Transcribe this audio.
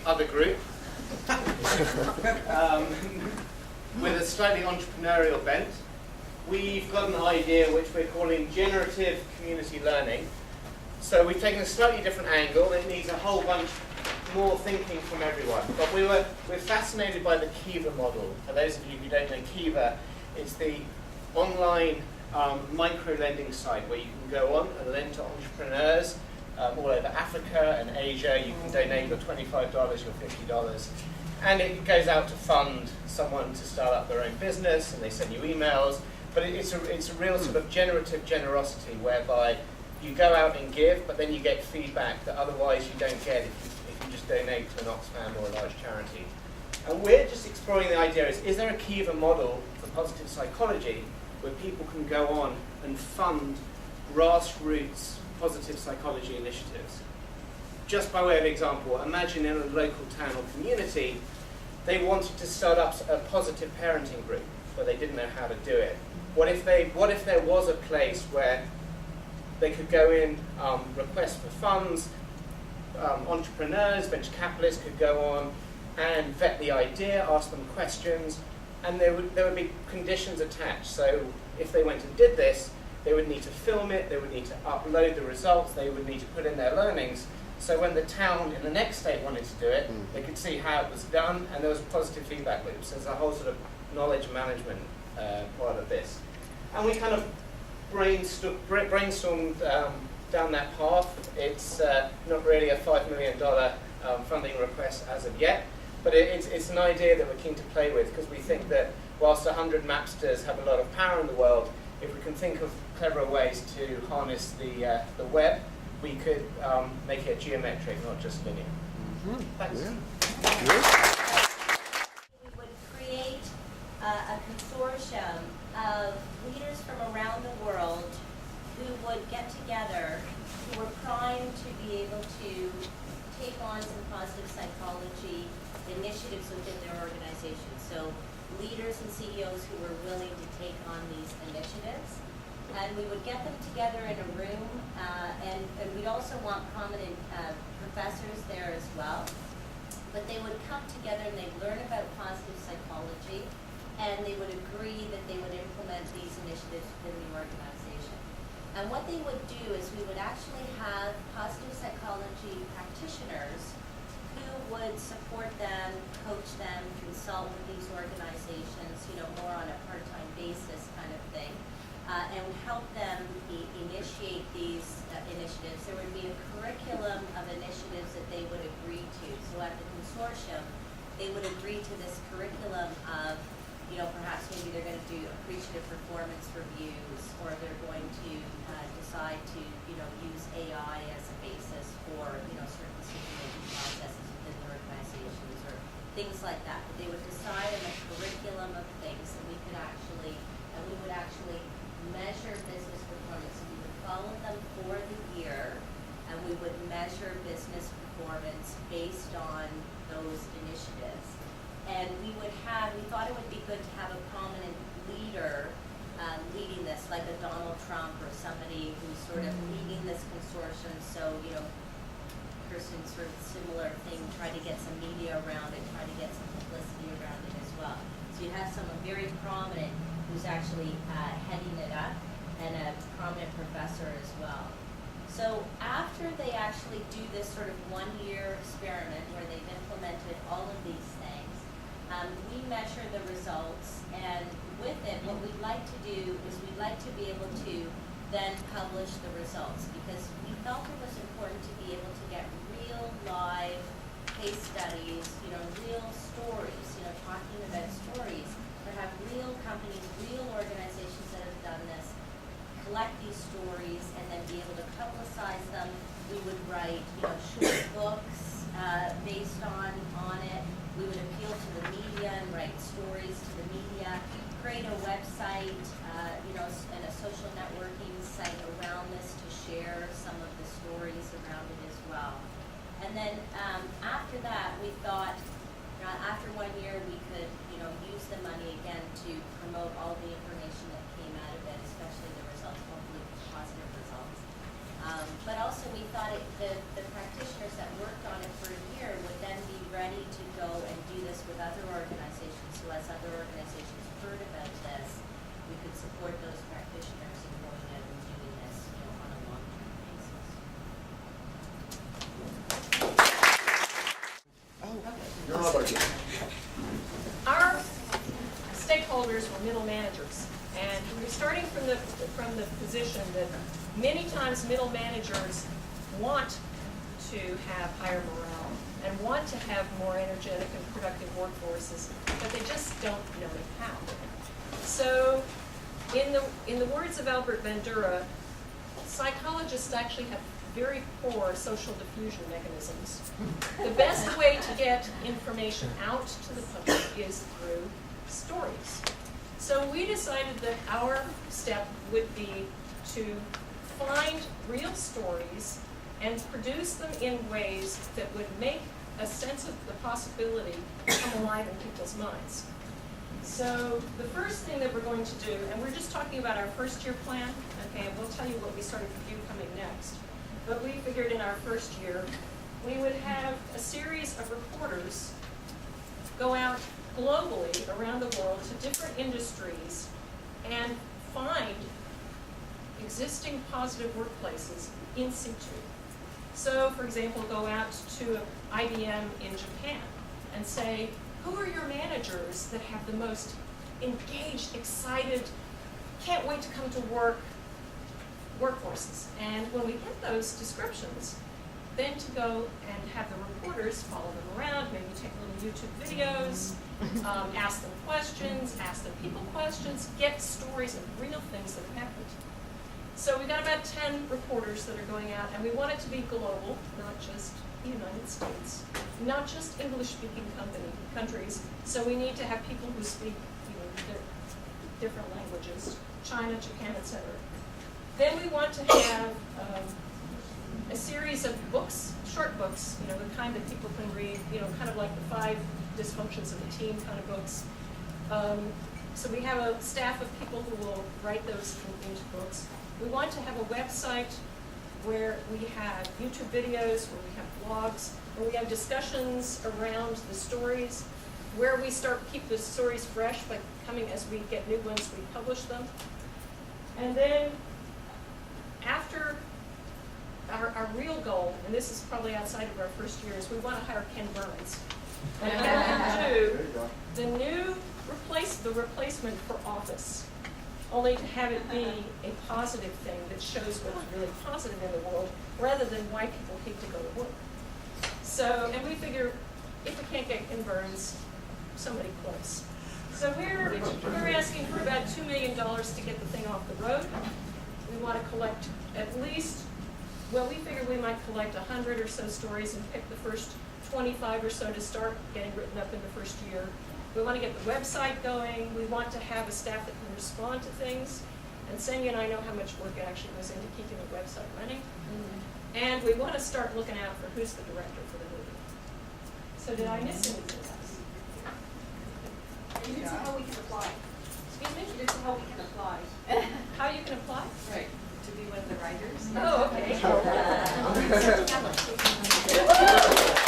Other group with a slightly entrepreneurial bent. We've got an idea which we're calling generative community learning. So we've taken a slightly different angle. It needs a whole bunch more thinking from everyone. But we're fascinated by the Kiva model. For those of you who don't know Kiva, it's the online micro-lending site where you can go on and lend to entrepreneurs all over Africa and Asia. You can donate your $25, your $50, and it goes out to fund someone to start up their own business, and they send you emails. But it's a real sort of generative generosity whereby you go out and give, but then you get feedback that otherwise you don't get if you just donate to an Oxfam or a large charity. And we're just exploring the idea, is there a Kiva model for positive psychology where people can go on and fund grassroots positive psychology initiatives? Just by way of example, imagine in a local town or community, they wanted to start up a positive parenting group, but they didn't know how to do it. What if there was a place where they could go in, request for funds, entrepreneurs, venture capitalists could go on and vet the idea, ask them questions, and there would be conditions attached. So if they went and did this, they would need to film it, they would need to upload the results, they would need to put in their learnings. So when the town in the next state wanted to do it, they could see how it was done, and there was a positive feedback loop. So there's a whole sort of knowledge management part of this. And we kind of brainstormed down that path. It's not really a $5 million funding request as of yet, but it's an idea that we're keen to play with, because we think that whilst 100 Mapsters have a lot of power in the world, if we can think of cleverer ways to harness the web, we could make it geometric, not just linear. Thanks. Yeah. We would create a consortium of leaders from around the world who would get together, who were primed to be able to take on some positive psychology initiatives within their organizations. So leaders and CEOs who were willing to take on these initiatives. And we would get them together in a room, and we'd also want prominent professors there as well. But they would come together and they'd learn about positive psychology, and they would agree that they would implement these initiatives within the organization. And what they would do is we would actually have positive psychology practitioners who would support them, coach them, consult with these organizations, more on a part-time basis kind of thing. And help them initiate these initiatives. There would be a curriculum of initiatives that they would agree to. So at the consortium, they would agree to this curriculum of, perhaps maybe they're going to do appreciative performance reviews, or they're going to decide to, use AI as a basis for, certain decision-making processes within their organizations, or things like that. But they would decide on a curriculum of things that we would actually measure business performance. We would follow them for the year, and we would measure business performance based on those initiatives. And we thought it would be good to have a prominent leader leading this, like a Donald Trump or somebody who's sort of leading this consortium. So, person sort of similar thing, try to get some media around it, try to get some publicity around it as well. So you have someone very prominent who's actually heading it up, and a prominent professor as well. So after they actually do this sort of one-year experiment where they've implemented all of these things, we measure the results, and with it, what we'd like to do is we'd like to be able to then publish the results, because we felt it was important to be able to get real live case studies, real stories, talking about stories, to have real companies, real organizations that have done this, collect these stories, and then be able to publicize them. We would write, short books based on it. We would appeal to the media and write stories to the media, create a website, and a social networking site around this to share some of the stories around it as well. And then after that, we thought, after 1 year, we could, use the money again to promote all the information that came out of it, especially the results, hopefully positive results. But also we thought the practitioners that worked on it for a year would then with other organizations, so as other organizations heard about this, we could support those practitioners in going out and doing this, on a long-term basis. You're on, Margie. Our stakeholders were middle managers, and we're starting from the position that many times middle managers want to have higher morale and want to have more energetic and productive workforces, but they just don't know how. So, in the words of Albert Bandura, psychologists actually have very poor social diffusion mechanisms. The best way to get information out to the public is through stories. So we decided that our step would be to find real stories and produce them in ways that would make a sense of the possibility come alive in people's minds. So the first thing that we're going to do, and we're just talking about our first year plan, okay, and we'll tell you what we started to do coming next. But we figured in our first year, we would have a series of reporters go out globally around the world to different industries and find existing positive workplaces in situ. So, for example, go out to IBM in Japan and say, who are your managers that have the most engaged, excited, can't wait to come to work workforces? And when we get those descriptions, then to go and have the reporters follow them around, maybe take little YouTube videos, ask them questions, ask them people questions, get stories of real things that have happened. So we've got about 10 reporters that are going out, and we want it to be global, not just the United States, not just English-speaking countries. So we need to have people who speak different languages, China, Japan, etc. Then we want to have a series of books, short books, the kind that people can read, kind of like the 5 dysfunctions of a team kind of books. So we have a staff of people who will write those into books. We want to have a website where we have YouTube videos, where we have blogs, where we have discussions around the stories, where we keep the stories fresh by coming as we get new ones, we publish them. And then after our real goal, and this is probably outside of our first year, is we want to hire Ken Burns. And have him do the replacement for Office, only to have it be a positive thing that shows what's really positive in the world, rather than why people hate to go to work. So, and we figure if we can't get Ken Burns, somebody close. So we're asking for about $2 million to get the thing off the road. We want to collect at least, well, we figure we might collect 100 or so stories and pick the first 25 or so to start getting written up in the first year. We want to get the website going. We want to have a staff that can respond to things. And Senya and I know how much work actually goes into keeping the website running. And we want to start looking out for who's the director for the movie. So did I miss anything else? You didn't say how we can apply. Excuse me? You didn't say how we can apply. How you can apply? Right. To be one of the writers. Oh, okay.